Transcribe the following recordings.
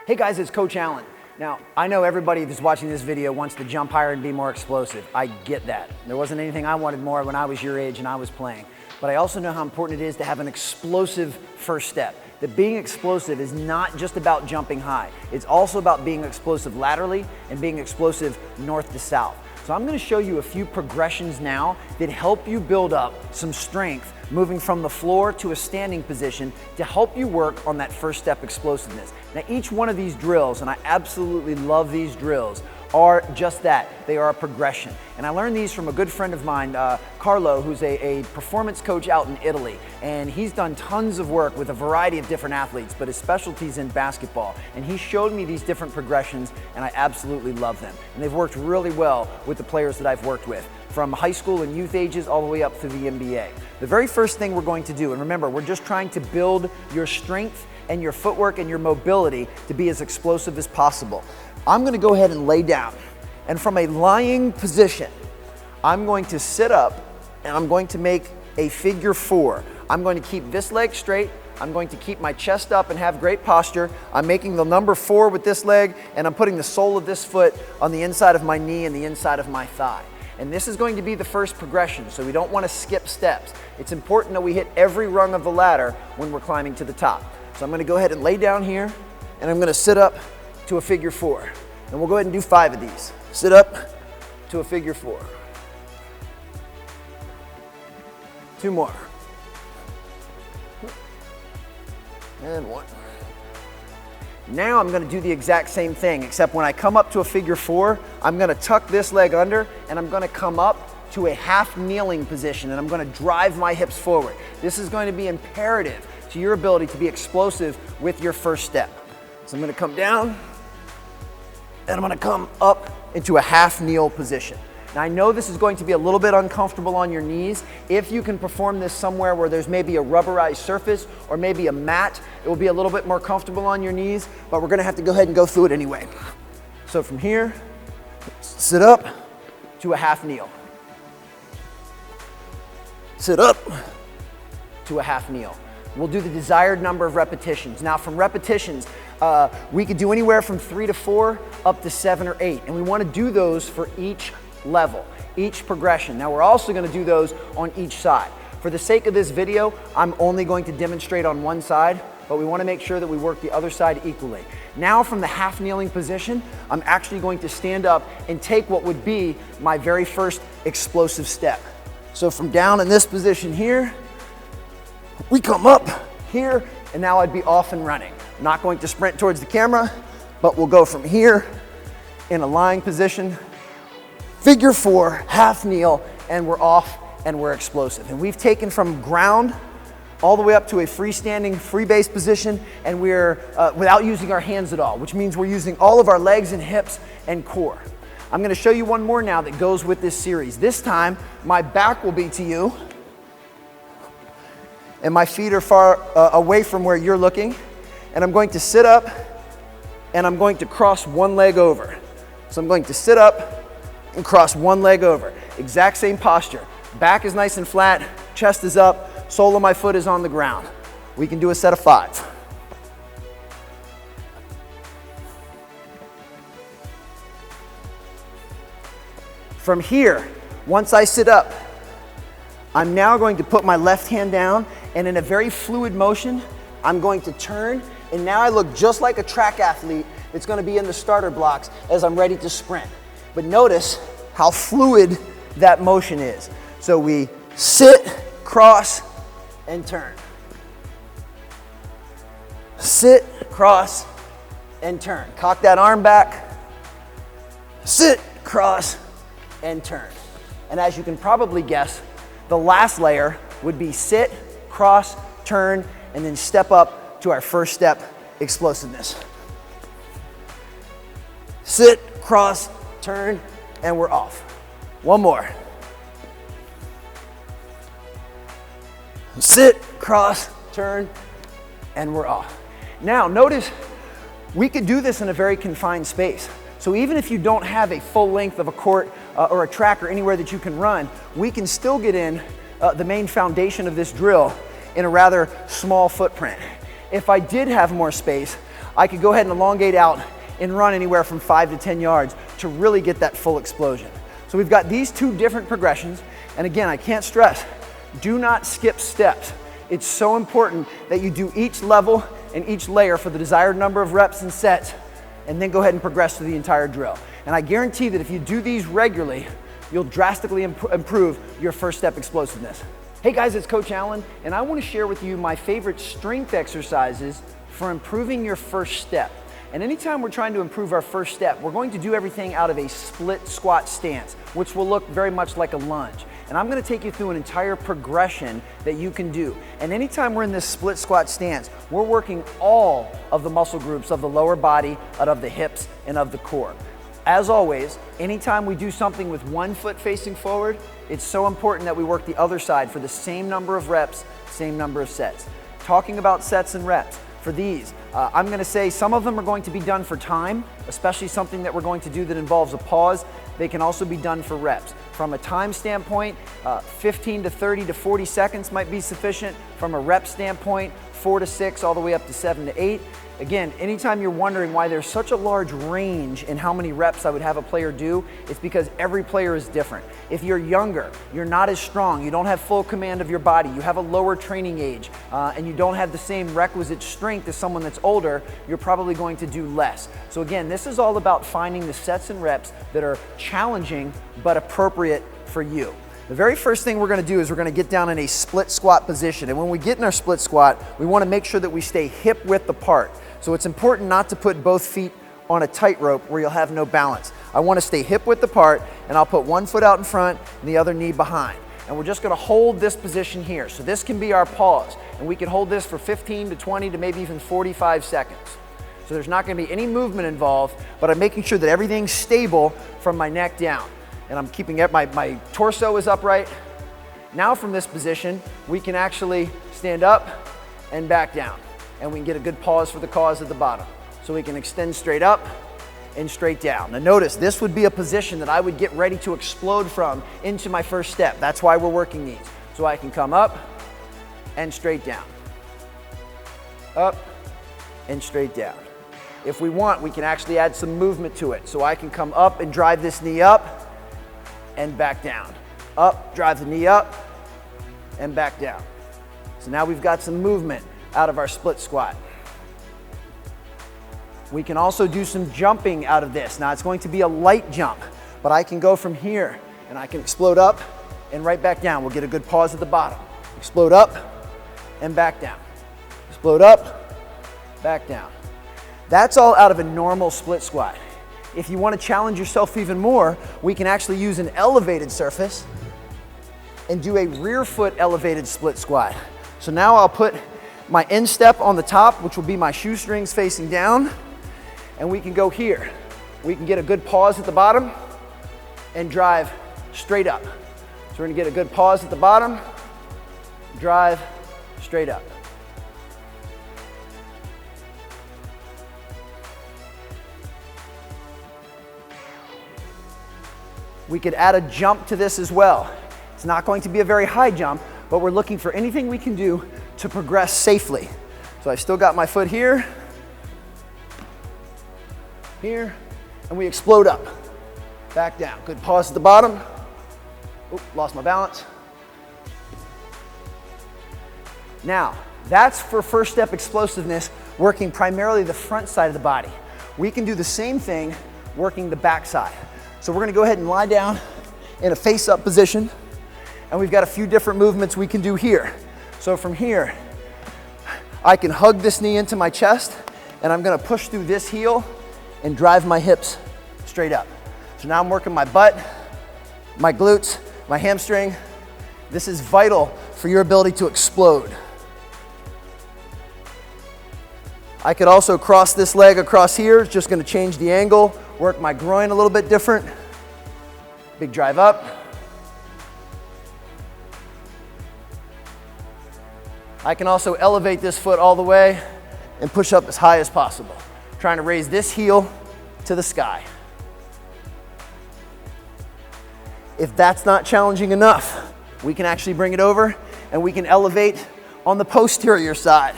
Hey guys, it's Coach Allen. Now, I know everybody that's watching this video wants to jump higher and be more explosive. I get that. There wasn't anything I wanted more when I was your age and I was playing. But I also know how important it is to have an explosive first step. That being explosive is not just about jumping high. It's also about being explosive laterally and being explosive north to south. So I'm going to show you a few progressions now that help you build up some strength moving from the floor to a standing position to help you work on that first step explosiveness. Now each one of these drills, and I absolutely love these drills, are just that. They are a progression. And I learned these from a good friend of mine, Carlo, who's a performance coach out in Italy. And he's done tons of work with a variety of different athletes, but his specialty's in basketball. And he showed me these different progressions, and I absolutely love them. And they've worked really well with the players that I've worked with, from high school and youth ages all the way up through the NBA. The very first thing we're going to do, and remember, we're just trying to build your strength and your footwork and your mobility to be as explosive as possible. I'm going to go ahead and lay down, and from a lying position, I'm going to sit up and I'm going to make a figure four. I'm going to keep this leg straight. I'm going to keep my chest up and have great posture. I'm making the number 4 with this leg, and I'm putting the sole of this foot on the inside of my knee and the inside of my thigh. And this is going to be the first progression, so we don't want to skip steps. It's important that we hit every rung of the ladder when we're climbing to the top. So I'm going to go ahead and lay down here, and I'm going to sit up to a figure 4. And we'll go ahead and do 5 of these. Sit up to a figure 4. 2 more. And 1. Now I'm going to do the exact same thing, except when I come up to a figure 4, I'm going to tuck this leg under, and I'm going to come up to a half kneeling position, and I'm going to drive my hips forward. This is going to be imperative to your ability to be explosive with your first step. So I'm going to come down, and I'm going to come up into a half kneel position. Now I know this is going to be a little bit uncomfortable on your knees. If you can perform this somewhere where there's maybe a rubberized surface or maybe a mat, it will be a little bit more comfortable on your knees, but we're going to have to go ahead and go through it anyway. So from here, sit up to a half kneel. Sit up to a half kneel. We'll do the desired number of repetitions. Now from repetitions, we could do anywhere from 3 to 4 up to 7 or 8, and we want to do those for each level, each progression. Now we're also going to do those on each side. For the sake of this video, I'm only going to demonstrate on one side, but we want to make sure that we work the other side equally. Now from the half kneeling position, I'm actually going to stand up and take what would be my very first explosive step. So from down in this position here, we come up here, and now I'd be off and running. I'm not going to sprint towards the camera, but we'll go from here in a lying position, figure 4, half kneel, and we're off and we're explosive. And we've taken from ground all the way up to a freestanding, free base position, and we're without using our hands at all, which means we're using all of our legs and hips and core. I'm going to show you one more now that goes with this series. This time, my back will be to you, and my feet are far away from where you're looking, and I'm going to sit up, and I'm going to cross one leg over. So I'm going to sit up and cross one leg over. Exact same posture. Back is nice and flat, chest is up, sole of my foot is on the ground. We can do a set of 5. From here, once I sit up, I'm now going to put my left hand down, and in a very fluid motion, I'm going to turn, and now I look just like a track athlete that's going to be in the starter blocks as I'm ready to sprint. But notice how fluid that motion is. So we sit, cross, and turn. Sit, cross, and turn. Cock that arm back. Sit, cross, and turn. And as you can probably guess, the last layer would be sit, cross, turn, and then step up to our first step explosiveness. Sit, cross, turn, and we're off. One more. Sit, cross, turn, and we're off. Now notice we could do this in a very confined space. So even if you don't have a full length of a court or a track or anywhere that you can run, we can still get in the main foundation of this drill in a rather small footprint. If I did have more space, I could go ahead and elongate out and run anywhere from 5 to 10 yards to really get that full explosion. So we've got these two different progressions. And again, I can't stress, do not skip steps. It's so important that you do each level and each layer for the desired number of reps and sets, and then go ahead and progress through the entire drill. And I guarantee that if you do these regularly, you'll drastically improve your first step explosiveness. Hey guys, it's Coach Allen, and I want to share with you my favorite strength exercises for improving your first step. And anytime we're trying to improve our first step, we're going to do everything out of a split squat stance, which will look very much like a lunge. And I'm going to take you through an entire progression that you can do. And anytime we're in this split squat stance, we're working all of the muscle groups of the lower body, out of the hips, and of the core. As always, anytime we do something with one foot facing forward, it's so important that we work the other side for the same number of reps, same number of sets. Talking about sets and reps, for these, I'm going to say some of them are going to be done for time, especially something that we're going to do that involves a pause. They can also be done for reps. From a time standpoint, 15 to 30 to 40 seconds might be sufficient. From a rep standpoint, 4 to 6 all the way up to 7 to 8. Again, anytime you're wondering why there's such a large range in how many reps I would have a player do, it's because every player is different. If you're younger, you're not as strong, you don't have full command of your body, you have a lower training age, and you don't have the same requisite strength as someone that's older, you're probably going to do less. So again, this is all about finding the sets and reps that are challenging but appropriate for you. The very first thing we're going to do is we're going to get down in a split squat position. And when we get in our split squat, we want to make sure that we stay hip width apart. So it's important not to put both feet on a tightrope where you'll have no balance. I want to stay hip width apart, and I'll put one foot out in front and the other knee behind. And we're just going to hold this position here. So this can be our pause. And we can hold this for 15 to 20 to maybe even 45 seconds. So there's not going to be any movement involved, but I'm making sure that everything's stable from my neck down. And I'm keeping it, my torso is upright. Now from this position, we can actually stand up and back down. And we can get a good pause for the cause at the bottom. So we can extend straight up and straight down. Now notice, this would be a position that I would get ready to explode from into my first step. That's why we're working these. So I can come up and straight down. Up and straight down. If we want, we can actually add some movement to it. So I can come up and drive this knee up and back down. Up, drive the knee up, and back down. So now we've got some movement out of our split squat. We can also do some jumping out of this. Now it's going to be a light jump, but I can go from here and I can explode up and right back down. We'll get a good pause at the bottom. Explode up and back down. Explode up, back down. That's all out of a normal split squat. If you want to challenge yourself even more, we can actually use an elevated surface and do a rear foot elevated split squat. So now I'll put my instep on the top, which will be my shoestrings facing down, and we can go here. We can get a good pause at the bottom and drive straight up. So we're gonna get a good pause at the bottom, drive straight up. We could add a jump to this as well. It's not going to be a very high jump, but we're looking for anything we can do to progress safely. So I've still got my foot here, here, and we explode up, back down. Good pause at the bottom. Oop, lost my balance. Now, that's for first step explosiveness, working primarily the front side of the body. We can do the same thing working the back side. So we're gonna go ahead and lie down in a face-up position, and we've got a few different movements we can do here. So from here, I can hug this knee into my chest, and I'm gonna push through this heel and drive my hips straight up. So now I'm working my butt, my glutes, my hamstring. This is vital for your ability to explode. I could also cross this leg across here. It's just gonna change the angle, work my groin a little bit different. Big drive up. I can also elevate this foot all the way and push up as high as possible, trying to raise this heel to the sky. If that's not challenging enough, we can actually bring it over and we can elevate on the posterior side.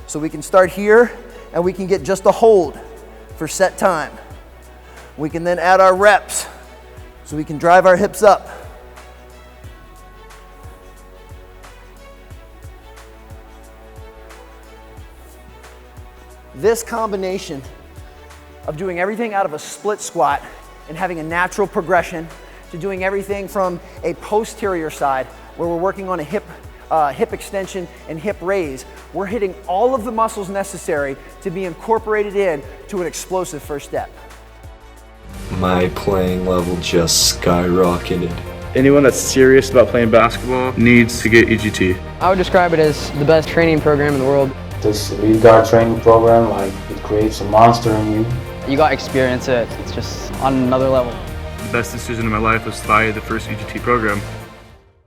So we can start here and we can get just a hold for set time. We can then add our reps so we can drive our hips up. This combination of doing everything out of a split squat and having a natural progression to doing everything from a posterior side where we're working on a hip extension and hip raise, we're hitting all of the muscles necessary to be incorporated in to an explosive first step. My playing level just skyrocketed. Anyone that's serious about playing basketball needs to get EGT. I would describe it as the best training program in the world. This Elite Guard training program, like, it creates a monster in you. You got to experience it. It's just on another level. The best decision of my life was via the first EGT program.